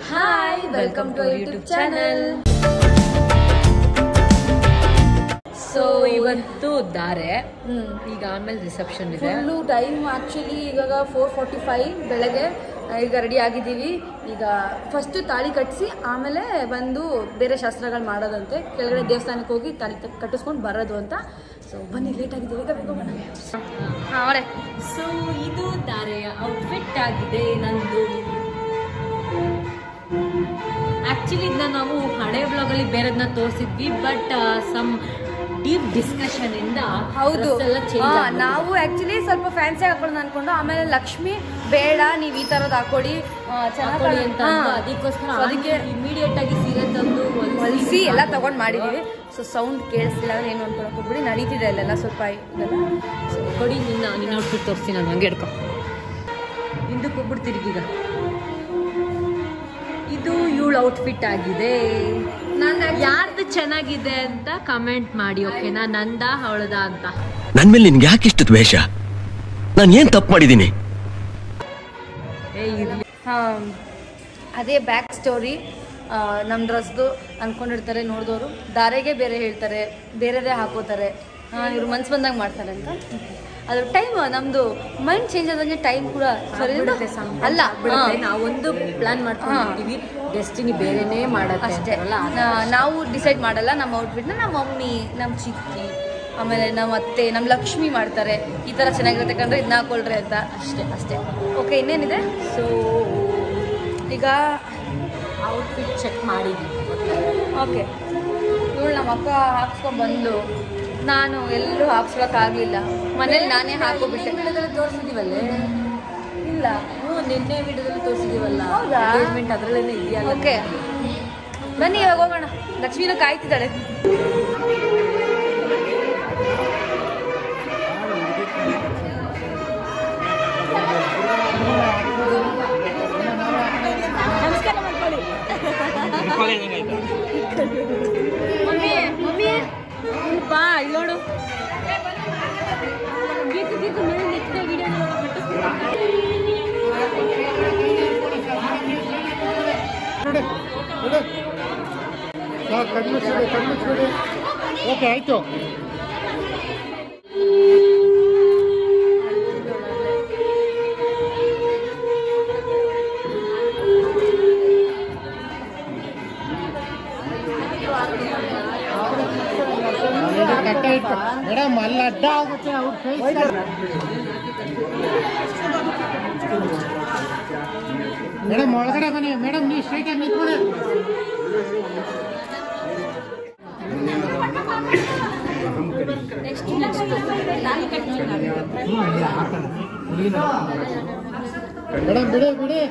Hi, welcome to our YouTube channel. So ಇವತ್ತು ದಾರೆ ಈಗ ಆಮೇಲೆ ರಿಸೆಪ್ಷನ್ ಇದೆ. ಫುಲ್ಲು ಟೈಮ್ ಆ್ಯಕ್ಚುಲಿ ಇವಾಗ 4:45 ಬೆಳಗ್ಗೆ. ಈಗ ರೆಡಿ ಆಗಿದ್ದೀವಿ. ಈಗ ಫಸ್ಟು ತಾಳಿ ಕಟ್ಟಿಸಿ ಆಮೇಲೆ ಬಂದು ಬೇರೆ ಶಾಸ್ತ್ರಗಳು ಮಾಡೋದಂತೆ. ಕೆಳಗಡೆ ದೇವಸ್ಥಾನಕ್ಕೆ ಹೋಗಿ ತಾಳಿ ಕಟ್ಟಿಸ್ಕೊಂಡು ಬರೋದು ಅಂತ. ಸೊ ಬನ್ನಿ, ಲೇಟ್ ಆಗಿದ್ದೀವಿ, ಈಗ ಬೇಗ ಬನ್ನಿ. ಹಾಂ ಅವರೇ. ಸೊ ಇದು ದಾರೆಯ ಔಟ್ಫಿಟ್ ಆಗಿದೆ ನಂದು. ಆಕ್ಚುಲಿ ಇದನ್ನ ನಾವು ಹಳೆ ಬ್ಲಾಗಲ್ಲಿ ಬೇರೆದನ್ನ ತೋರಿಸಿದ್ವಿ, ಬಟ್ ಸಮ್ ಡೀಪ್ ಡಿಸ್ಕಷನ್ ಇಂದ ಹೌದು ನಾವು ಆಕ್ಚುಲಿ ಸ್ವಲ್ಪ ಫ್ಯಾನ್ಸಿ ಹಾಕೊಳ್ಳೋಣ ಅನ್ಕೊಂಡು, ಆಮೇಲೆ ಲಕ್ಷ್ಮಿ ಬೇಡ ನೀವು ಈ ತರದ್ ಹಾಕೊಳ್ಳಿ ಚೆನ್ನಾಗಿ ಅಂತ ಅದಕ್ಕೋಸ್ಕರ ಅದಕ್ಕೆ ಇಮಿಡಿಯೇಟ್ ಆಗಿ ಸೀರೆ ತಂದು ಹೊಲಿಸಿ ಎಲ್ಲ ತಗೊಂಡ್ ಮಾಡಿದೀವಿ. ಸೊ ಸೌಂಡ್ ಕೇಳಿಸ್ತಿಲ್ಲ ಅಂದ್ರೆ ಏನು ಅನ್ಕೊಳಕ್ ಹೋಗ್ಬಿಡಿ, ನಡೀತಿದೆ ಅಲ್ಲೆಲ್ಲ ಸ್ವಲ್ಪ ಇದೆಲ್ಲ. ಕೊಡಿ ನಿನ್ನ ಔಟ್ಫಿಟ್ ತೋರಿಸ್ತೀನಿ ನಾನು, ಹಂಗೆ ಹಿಡ್ಕೊ ಹಿಂದಕ್ಕೆ ಹೋಗ್ಬಿಡ್ತೀರಿ. ಈಗ ಇದು ಇವಳು ಔಟ್ಫಿಟ್ ಆಗಿದೆ. ಯಾರ್ದು ಚೆನ್ನಾಗಿದೆ ಅಂತ ಕಮೆಂಟ್ ಮಾಡಿ, ಓಕೆನಾ? ನಂದ ಅವಳದ ಅಂತ. ನನ್ ಮೇಲೆ ನಿನ್ಗೆ ಯಾಕೆ ಇಷ್ಟು ದ್ವೇಷ? ನಾನು ಏನ್ ತಪ್ಪು ಮಾಡಿದ್ದೀನಿ? ಅದೇ ಬ್ಯಾಕ್ ಸ್ಟೋರಿ ನಮ್ಮ ಡ್ರೆಸ್ದು ಅನ್ಕೊಂಡಿರ್ತಾರೆ ನೋಡಿದವರು. ದಾರೆಗೆ ಬೇರೆ ಹೇಳ್ತಾರೆ, ಬೇರೆದೇ ಹಾಕೋತಾರೆ, ಇವ್ರು ಮನ್ಸು ಬಂದಾಗ ಮಾಡ್ತಾರೆ ಅಂತ. ಅದು ಟೈಮ್ ನಮ್ದು ಮೈಂಡ್ ಚೇಂಜ್ ಆದಂಗೆ ಟೈಮ್ ಕೂಡ ಅಲ್ಲ ಬಿಡುತ್ತೆ. ನಾವೊಂದು ಪ್ಲಾನ್ ಮಾಡ್ಕೊಂಡಿರ್ತೀವಿ, ಡೆಸ್ಟಿನಿ ಬೇರೆನೇ ಮಾಡೋಕ್ಕೆ ಅಷ್ಟೇ. ನಾವು ಡಿಸೈಡ್ ಮಾಡಲ್ಲ. ನಮ್ಮ ಔಟ್ಫಿಟ್ನ ನಮ್ಮ ಮಮ್ಮಿ, ನಮ್ಮ ಚಿಕ್ಕಿ, ಆಮೇಲೆ ನಮ್ಮ ಅತ್ತೆ, ನಮ್ಮ ಲಕ್ಷ್ಮಿ ಮಾಡ್ತಾರೆ. ಈ ಥರ ಚೆನ್ನಾಗಿರುತ್ತೆ ಕಂಡ್ರೆ ಇದನ್ನ ಹಾಕೊಳ್ರಿ ಅಂತ. ಅಷ್ಟೇ. ಓಕೆ, ಇನ್ನೇನಿದೆ? ಸೊ ಈಗ ಔಟ್ಫಿಟ್ ಚೆಕ್ ಮಾಡಿದ್ವಿ. ಓಕೆ, ಇವಳು ನಮ್ಮ ಅಕ್ಕ ಹಾಕ್ಸ್ಕೊಂಡ್ಬಂದು, ನಾನು ಎಲ್ಲೂ ಹಾಕ್ಸ್ಕೊಳಕ್ಕಾಗಲಿಲ್ಲ. ಮನೇಲಿ ನಾನೇ ಹಾಕೋಬಿಟ್ಟೆ. ವಿಡಿಯೋದಲ್ಲಿ ತೋರಿಸಿದೀವಲ್ಲೇ? ಇಲ್ಲ, ನಿನ್ನೆ ವಿಡಿಯೋದಲ್ಲಿ ತೋರಿಸಿದೀವಲ್ಲ, ಹೌದಾ? ಎಂಗೇಜ್ಮೆಂಟ್ ಅದರಲ್ಲೇನೆ ಇದೆಯಲ್ಲ. ಓಕೆ, ಬನ್ನಿ ಇವಾಗ ಹೋಗೋಣ. ಲಕ್ಷ್ಮೀನ ಕಾಯ್ತಿದ್ದಾಳೆ. ಮಮ್ಮಿ ಬಾ, ಇಲ್ಲಿ ನೋಡು. ಗೀತು ಮೇಲೆ ನೆಕ್ಸ್ಟ್ ವಿಡಿಯೋ ಕಣ್ಮುಚ್ಚಿಬಿಡಿ. ಓಕೆ, ಆಯ್ತು. ಮೇಡಮ್ ಅಲ್ಲಿ ಅಡ್ಡ ಆಗುತ್ತೆ ಅವ್ರ ಫೇಸ್. ಮೇಡಮ್ ಒಳಗಡೆ ಬನ್ನಿ. ಮೇಡಮ್ ನೀವು ಸ್ಟ್ರೈಟ್ ಆಗಿ ನಿಂತ್ಕೊಳ್ಳಿ. ಮೇಡಮ್ ಬಿಡಿ.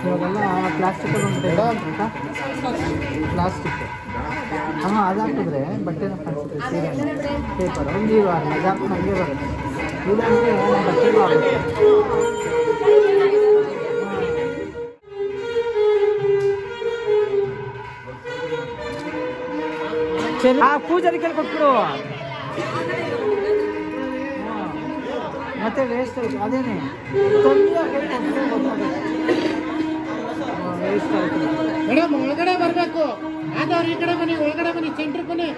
ಇವಾಗೆಲ್ಲ ಪ್ಲಾಸ್ಟಿಕ್ ಅದಾಕಿದ್ರೆ ಬಟ್ಟೆನ ಕಾಣಿಸುತ್ತೆ. ಸೀರೆ ಪೇಪರ್ ಒಂದು ಮಜಾಕ್ ಹಂಗೆ ಬರುತ್ತೆ. ಇಲ್ಲಾಂದರೆ ಬಟ್ಟೆಗೂ ಆಗುತ್ತೆ. ಪೂಜಾರಿ ಕೈ ಕೊಟ್ಬಿಡು. ಮತ್ತೆ ವೇಸ್ಟ್ ಆಯ್ತು. ಅದೇನೆ ವೇಸ್ಟ್ ಆಯ್ತು. ಮೇಡಮ್ ಒಳಗಡೆ ಬರಬೇಕು. ಆದವ್ರು ಈ ಕಡೆ ಬನ್ನಿ, ಒಳಗಡೆ ಬನ್ನಿ, ಸೆಂಟ್ರ್ ಬನ್ನಿ.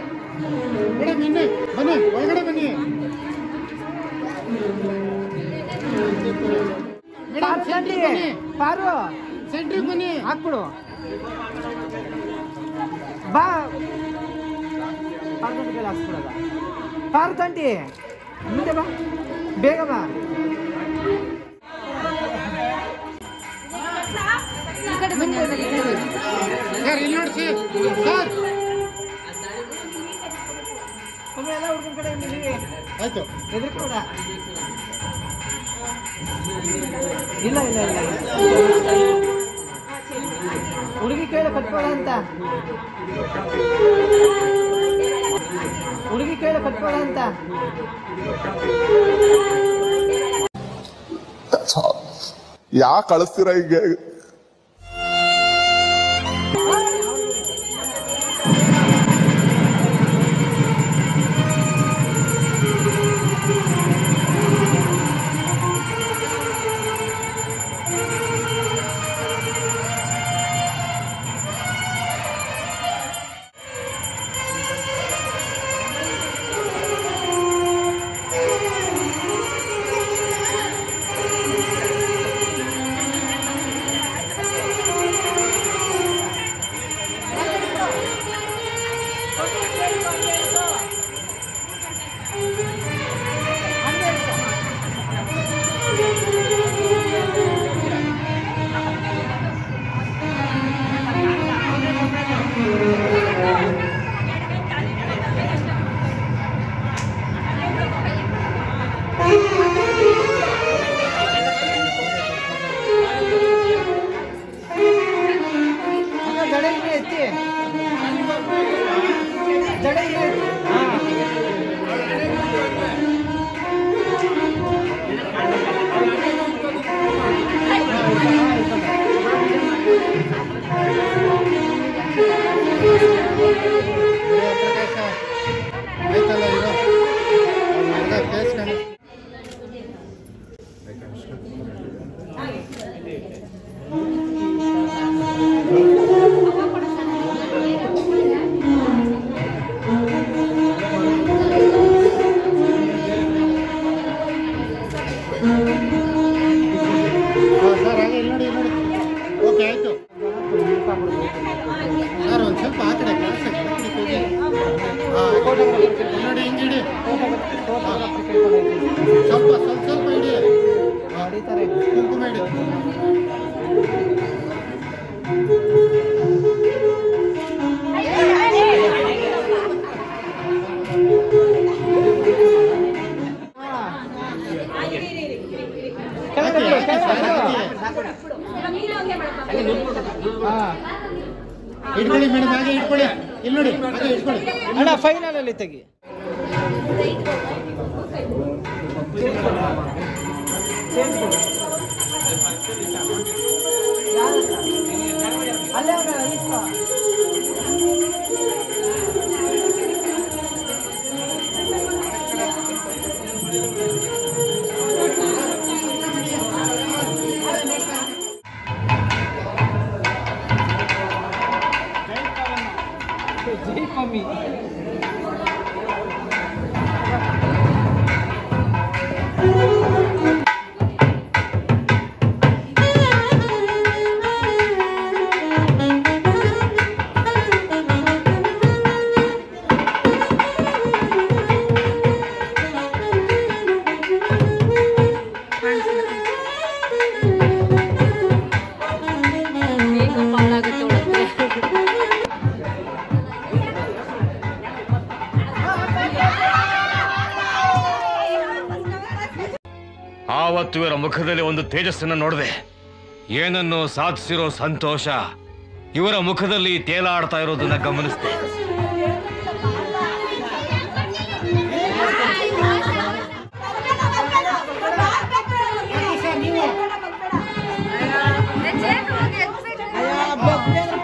ಮೇಡಮ್ ಇನ್ನೇ ಬನ್ನಿ, ಒಳಗಡೆ ಬನ್ನಿ. ಪಾರು ಸೆಂಟ್ರಿಗೆ ಬನ್ನಿ, ಹಾಕ್ಬಿಡು. ಬಾ, ಪಾರು ತಂಟಿ ಹಾಕ್ಸ್ಬಿಡೋದ. ಪಾರು ತಂಟಿ ಮುಂದೆ ಬಾ, ಬೇಗ ಬಾ. ಸರ್ ಇಲ್ಲಿ ನೋಡಿ ಸರ್. ಎಲ್ಲ ಹುಡುಗನ ಕಡೆ ಆಯ್ತು, ಎದುರ್ಕೋಡ. ಇಲ್ಲ ಹುಡುಗಿ ಕೈಲ ಕಟ್ಬೋದ ಅಂತ. ಯಾಕೆ ಕಳಿಸ್ತೀರ ಹೀಗೆ? ಸ್ವಲ್ಪ ಸ್ವಲ್ಪ ಸ್ವಲ್ಪ ಇಡಿ ಹೊಡಿತಾರೆ ಕುಂಕುಮ ಇಡಿ ಇಟ್ಕೊಳ್ಳಿ ಮೇಡಮ್ ಹಾಗೆ ಇಟ್ಕೊಳ್ಳಿ ಇಲ್ಲಿ ನೋಡಿ ಹಾಗೆ ಇಟ್ಕೊಳ್ಳಿ ಅಣ್ಣ ಫೈನಲ್ ಅಲ್ಲಿ ತೆಗಿ ಆವತ್ತು ಇವರ ಮುಖದಲ್ಲಿ ಒಂದು ತೇಜಸ್ಸನ್ನು ನೋಡಿದೆ. ಏನನ್ನು ಸಾಧಿಸಿರೋ ಸಂತೋಷ ಇವರ ಮುಖದಲ್ಲಿ ತೇಲಾಡ್ತಾ ಇರೋದನ್ನ ಗಮನಿಸಿದೆ.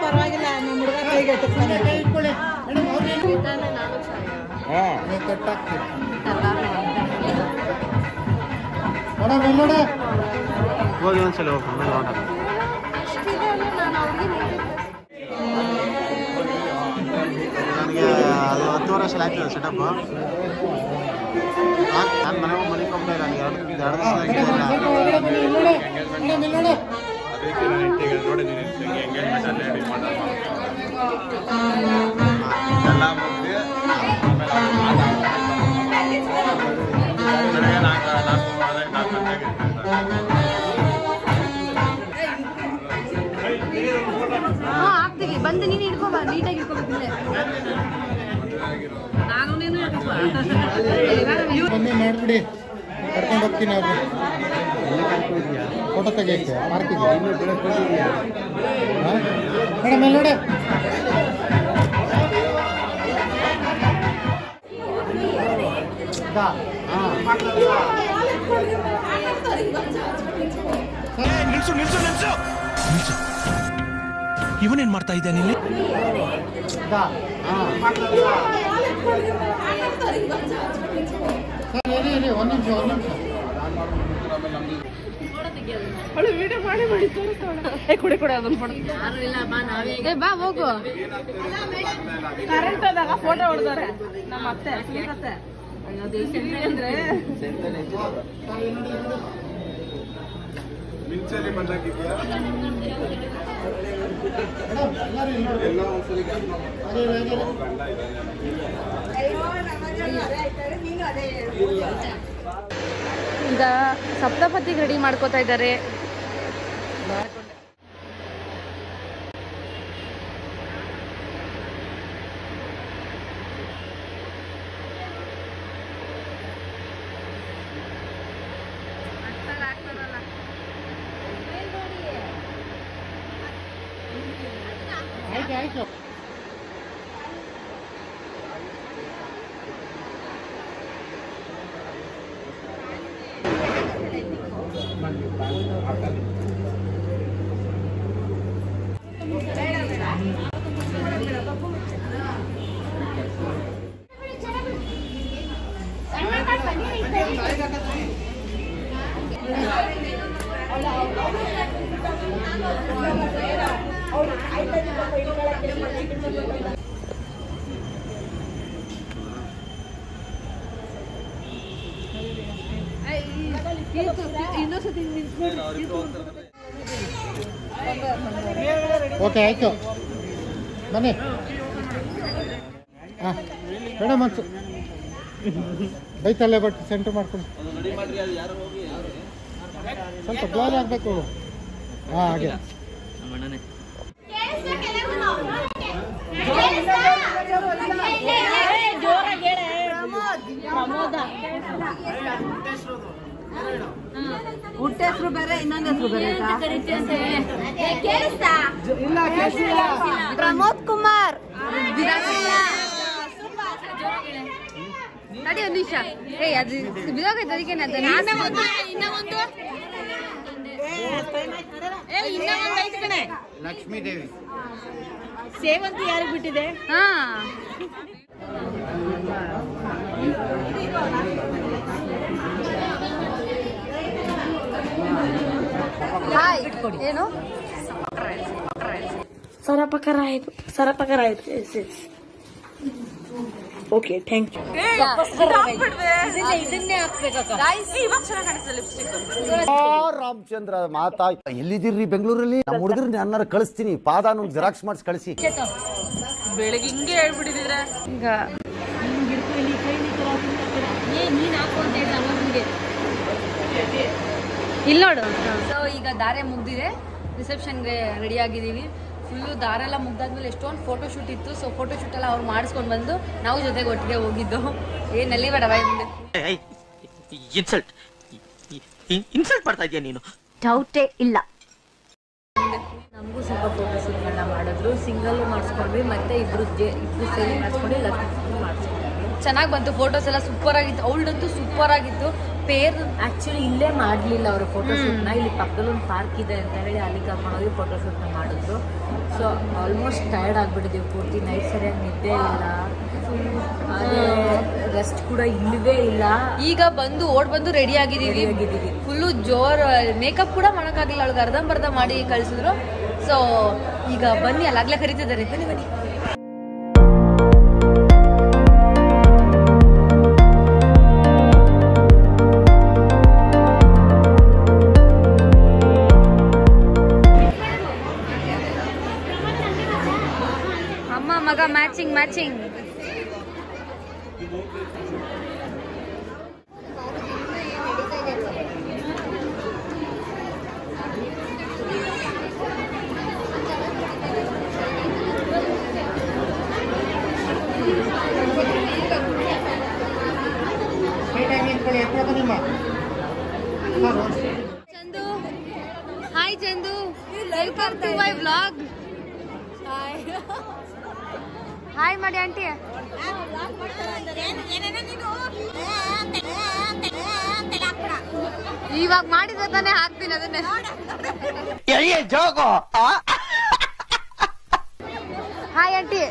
ಪರವಾಗಿಲ್ಲ ನಿಮ್ಮ ಹುಡುಗ ಕೈಗೆ ಇಟ್ಕೊಳ್ಳಿ ಮೇಡಮ್ ಅವ್ರಿಗೆ ಮೇಡಮ್ ನೋಡ ಹೋಗಿ ಒಂದ್ಸಲ ಹೋಗಿ ನನಗೆ ಅದು 10 ವರ್ಷ ಆಗ್ತದೆ ಸೆಟಪ್. ನಾನು ಮನೆ ಕೊಂಡೆ ನನಗೆ ಎರಡು ಆಗ್ತೀವಿ ಬಂದು ನೀನು ಇಟ್ಕೋಬ ನೀಟಾಗಿ ಇಟ್ಕೋಬೇಕಿಲ್ಲ ನಾನು ನೀನು ಬನ್ನಿ ಮಾಡ್ಬಿಡಿ ಕರ್ಕೊಂಡು ಹೋಗ್ತೀನಿ ಅವ್ರಿಗೆ ಫೋಟೋ ತೆಗಿಯಕ್ಕೆ ಪಾರ್ಕಿಗೆ ಮೇಡಮ್ ಎಲ್ಲ ನೋಡಿ ನಿಲ್ಸು ನಿಲ್ಸು ನಿಲ್ಸು ನಿಲ್ಸು. ಇವನೇನ್ ಮಾಡ್ತಾ ಇದ್ದಾನೆ ಇಲ್ಲಿ? ಒಂದು ನಿಮಿಷ ಬಾ ಹೋಗು ಕರೆಂಟ್ ಆದಾಗ ಫೋಟೋ ಹೊಡೆದಾರೆ ನಮ್ಮ ಅತ್ತೆ ಅಂದ್ರೆ ಈಗ ಸಪ್ತಪತಿಗೆ ರೆಡಿ ಮಾಡ್ಕೋತಾ ಇದ್ದಾರೆ. ಆಯ್ತು ಓಕೆ ಆಯ್ತು ಬನ್ನಿ. ಹಾಂ ಮೇಡಮ್ ಬೈತಲ್ಲೇ ಬಟ್ ಸೆಂಟರ್ ಮಾಡ್ಕೊಂಡು ಸ್ವಲ್ಪ ಬ್ಲಾಗ್ ಆಗಬೇಕು. ಹಾಂ ಹಾಗೆ ಹುಟ್ಟ ಹೆಸರು ಬೇರೆ ಇನ್ನೊಂದು ಹೆಸರು ಬೇರೆ ಪ್ರಮೋದ್ ಕುಮಾರ್ ನಡಿ ಒಂದು ನಿಮಿಷ. ಅದು ಬಿದೋಗೈತೆ ಅದಕ್ಕೆ ಇನ್ನೊಂದು ಐದು ಕಣೆ. ಲಕ್ಷ್ಮೀ ದೇವಿ ಸೇವಂತಿ ಯಾರಿಗೆ ಬಿಟ್ಟಿದೆ? ಹಾ ಹಾಯ್ ಏನು ಸರಪಕರ ಆಯ್ತು. Okay thank you. ಇದನ್ನೇ ಹಾಕ್ಬೇಕಕ್ಕ. ರಾಮಚಂದ್ರ ಮಾತಾ ಎಲ್ಲಿದ್ದೀರಿ? ಬೆಂಗಳೂರಲ್ಲಿ. ನಮ್ಮ ಹುಡುಗರು ಅನ್ನಾರ ಕಳಿಸ್ತೀನಿ. ಪಾದ ಜೆರಾಕ್ಸ್ ಮಾಡಿಸಿ ಕಳಿಸಿ. ಬೆಳಗ್ಗೆ ಹಿಂಗೆ ಹೇಳ್ಬಿಟ್ಟಿದ್ರೆ ಈಗ ನೀನ್ ಹಾಕೊಂತ ಇಲ್ಲಿ ನೋಡು. ಸೊ ಈಗ ದಾರೆ ಮುಗ್ದಿದೆ, ರಿಸೆಪ್ಷನ್ಗೆ ರೆಡಿ ಆಗಿದ್ದೀವಿ. ಫುಲ್ಲು ದಾರೆ ಎಲ್ಲ ಮುಗ್ದಾದ್ಮೇಲೆ ಎಷ್ಟೊಂದು ಫೋಟೋ ಶೂಟ್ ಇತ್ತು. ಸೊ ಫೋಟೋ ಶೂಟ್ ಎಲ್ಲ ಅವ್ರು ಮಾಡಿಸ್ಕೊಂಡು ಬಂದು ನಾವು ಜೊತೆಗೆ ಒಟ್ಟಿಗೆ ಹೋಗಿದ್ದು. ಏನಲ್ಲಿ ಬೇಡ ಮುಂದೆ ಇನ್ಸಲ್ಟ್ ಮಾಡ್ತಾ ಇದೀಯ ನೀನು? ಡೌಟೇ ಇಲ್ಲ. ನಮಗೂ ಸ್ವಲ್ಪ ಫೋಟೋ ಶೂಟ್ಗಳನ್ನ ಮಾಡಿದ್ರು. ಸಿಂಗಲ್ಲು ಮಾಡಿಸ್ಕೊಂಡ್ವಿ, ಮತ್ತೆ ಇಬ್ರು ಸೇರಿ ಮಾಡಿಸ್ಕೊಂಡು ಮಾಡಿಸ್ಕೊಂಡ್ವಿ. ಚೆನ್ನಾಗಿ ಬಂತು. ಫೋಟೋಸ್ ಎಲ್ಲ ಸೂಪರ್ ಆಗಿತ್ತು. ಅವಳದಂತೂ ಸೂಪರ್ ಆಗಿತ್ತು. ಪೇರ್ ಆಕ್ಚುಲಿ ಇಲ್ಲೇ ಮಾಡ್ಲಿಲ್ಲ ಅವರು ಫೋಟೋಶೂಟ್ನ. ಇಲ್ಲಿ ಪಕ್ಕದಲ್ಲಿ ಒಂದು ಪಾರ್ಕ್ ಇದೆ ಅಂತ ಹೇಳಿ ಅಲ್ಲಿ ಕರ್ಕೊಂಡೋಗಿ ಫೋಟೋಶೂಟ್ನ ಮಾಡಿದ್ರು. ಸೊ ಆಲ್ಮೋಸ್ಟ್ ಟಯರ್ಡ್ ಆಗಿಬಿಟ್ಟಿದ್ದೀವಿ ಪೂರ್ತಿ. ನೈಟ್ ಸರಿಯಾಗಿ ನಿದ್ದೆ ಇಲ್ಲ, ರೆಸ್ಟ್ ಕೂಡ ಇಲ್ಲವೇ ಇಲ್ಲ. ಈಗ ಬಂದು ರೆಡಿ ಆಗಿದ್ದೀವಿ. ಫುಲ್ಲು ಜೋರ್. ಮೇಕಪ್ ಕೂಡ ಮಾಡೋಕ್ಕಾಗಿಲ್ಲ, ಅವಳಿಗೆ ಅರ್ಧಂಬರ್ಧ ಮಾಡಿ ಕಳಿಸಿದ್ರು. ಸೊ ಈಗ ಬನ್ನಿ, ಅಲ್ಲಾಗ್ಲೇ ಕರೀತಿದ್ದಾರೆ. ಬನ್ನಿ. ಅಮ್ಮ ಮಗ matching. Chandu, hi Chandu, welcome to my vlog. Hi ಮಾಡಿ ಆಂಟಿ. ಇವಾಗ ಮಾಡಿದ್ರೆ ತಾನೇ ಹಾಕ್ತೀನಿ ಅದನ್ನೇ. Hi aunty.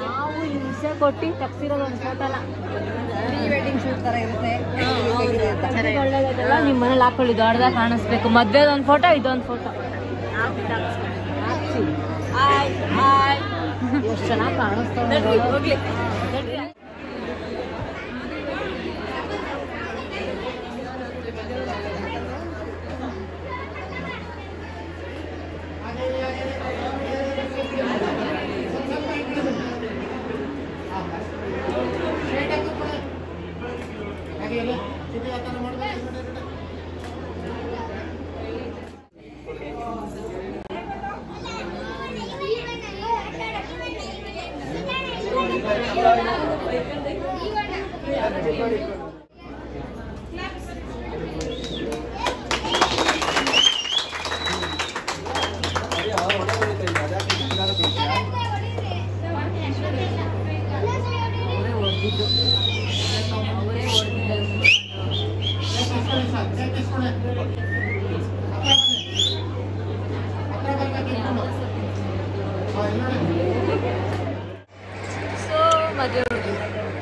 ನಾವು ಹಿಂಸೆ ಕೊಟ್ಟು ತಪ್ಸಿರೋದು ಒಂದು ಫೋಟೋಲ ಪ್ರೀ ವೆಡ್ಡಿಂಗ್ ಶೂಟ್ ತರ ಇರುತ್ತೆ. ಒಳ್ಳೆದಲ್ಲ, ನಿಮ್ಮ ಮನೇಲಿ ಹಾಕೊಳ್ಳಿ, ದೊಡ್ಡದಾಗ ಕಾಣಿಸ್ಬೇಕು. ಮದ್ವೆದೊಂದು ಫೋಟೋ, ಇದೊಂದು ಫೋಟೋ ಎಷ್ಟು ಚೆನ್ನಾಗಿ ಕಾಣಿಸ್ತಾವೆ. ಹೋಗ್ಲಿ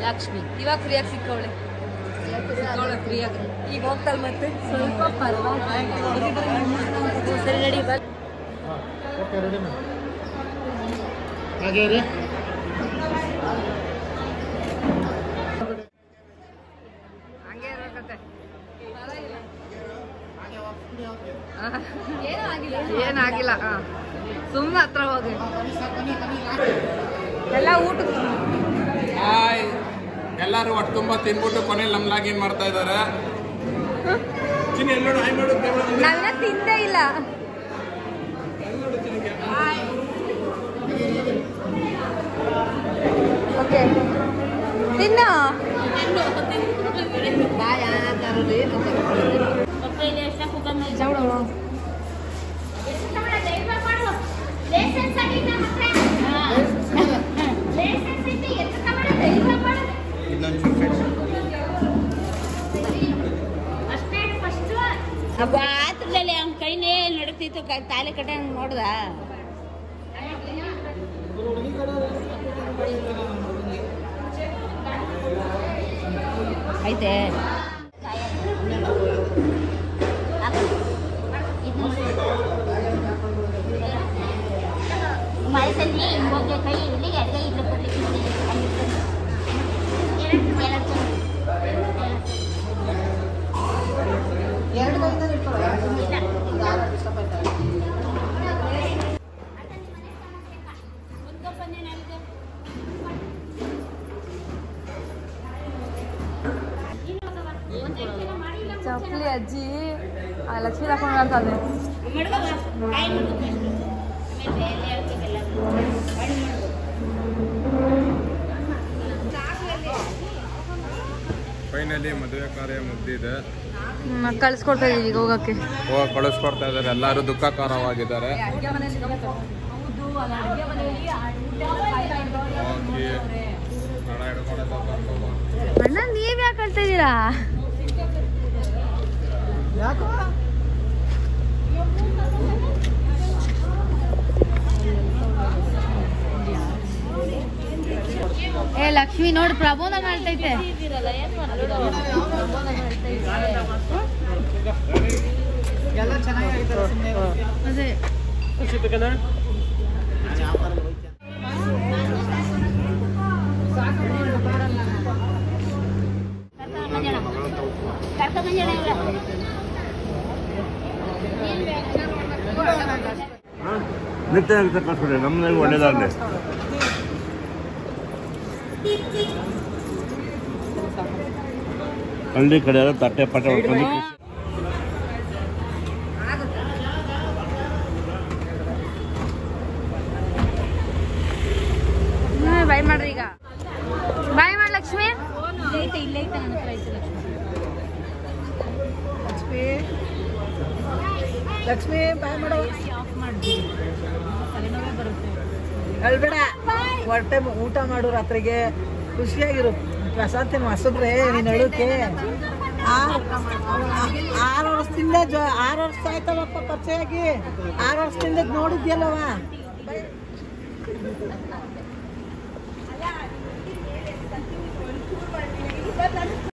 ಲಕ್ಷ್ಮಿ ಇವಾಗ ಫ್ರೀಯಾಗಿ ಸಿಕ್ಕವಳೆ ಫ್ರೀಯಾಗಿ ಈಗ ಹೋಗ್ತಾಳೆ ಮತ್ತೆ ಸ್ವಲ್ಪ ಸರಿ ನಡಿ ಏನಾಗಿಲ್ಲ ಸುಮ್ಮನೆ ಹತ್ರ ಹೋಗಿ ಎಲ್ಲ ಊಟಕ್ಕೆ ಎಲ್ಲರೂ ಒಟ್ಟು ತುಂಬಾ ತಿನ್ಬಿಟ್ಟು ಕೊನೆಯಲ್ಲಿ ನಮ್ ಲಾಗಿನ್ ಮಾಡ್ತಾ ಇದಾರೆ. ನಾವಿನ್ನ ತಿಂದೇ ಇಲ್ಲ. ಓಕೆ ತಿನ್ನು. ಬಾತ್ರದಲ್ಲಿ ಅವ್ನ ಕೈನೇ ನಡೀತಿತ್ತು, ತಾಲಿ ಕಟ್ಟ ನೋಡ್ದ ಐತೆ. ಮನಸ್ಸಲ್ಲಿ ಹೋಗಿ ಕೈ ಇಲ್ಲಿಗೆ ಅಡ್ಗೆ ಇಲ್ಲ ಚಪ್ಪಲಿ ಅಜ್ಜಿ ಲಕ್ಷ್ಮೀ ಹಾಕೊಂಡು ಅಂತಂದೆ. ಫೈನಲಿ ಮದುವೆ ಕಾರ್ಯ ಮುಗ್ದಿದೆ. ಕಳಿಸ್ಕೊಡ್ತಾ ಇದೀವಿ ಈಗ ಹೋಗಕ್ಕೆ. ಕಳಿಸ್ಕೊಡ್ತಾ ಇದಾರೆ. ಎಲ್ಲರೂ ದುಃಖಕರವಾಗಿದ್ದಾರೆ. ಅಣ್ಣ ನೀವ್ ಯಾಕೆ ಹೇಳ್ತಾ ಇದ್ದೀರಾ? ಏ ಲಕ್ಷ್ಮಿ ನೋಡಿ ಪ್ರಬೋಧ ಮಾಡ್ತೈತೆ. ಎಲ್ಲ ಚೆನ್ನಾಗಿದ್ದಾರೆ. ಅದೇ ನಿತ್ಯ ಕಳ್ಸ್ಕೊಡಿ, ನಮ್ಮನೆಗೆ ಒಳ್ಳೇದಾಗಲಿ. ಹಳ್ಳಿ ಕಡೆ ತಟ್ಟೆ ಪಟ್ಟೆ ಹೊಡ್ಕೊಂಡು ಬಾಯ್ ಮಾಡ್ರಿ. ಈಗ ಬಾಯ್ ಮಾಡಿ ಲಕ್ಷ್ಮಿ. ಇಲ್ಲೇ ಐತೆ ನನ್ನ ಹತ್ರ ಐತೆ ಲಕ್ಷ್ಮಿ. ಲಕ್ಷ್ಮಿ ಬಾಯ್ ಮಾಡೋ. ಆಫ್ ಮಾಡ್ತೀವಿ, ತಲೆನೋವೇ ಬರುತ್ತೆ. ಅಳ್ಬೇಡ, ಹೊಟ್ಟೆ ಊಟ ಮಾಡು, ರಾತ್ರಿಗೆ ಖುಷಿಯಾಗಿರು. ಪ್ರಸಾದ್ ತಿನ್ನು ಹೊಸಬ್ರೆ ನೀನು ಹೇಳೋಕೆ. 6 ವರ್ಷದಿಂದ 6 ವರ್ಷ ಆಯ್ತವಪ್ಪ ಪರಿಚಯ ಆಗಿ. 6 ವರ್ಷದಿಂದ ನೋಡಿದ್ಯಲ್ಲವ.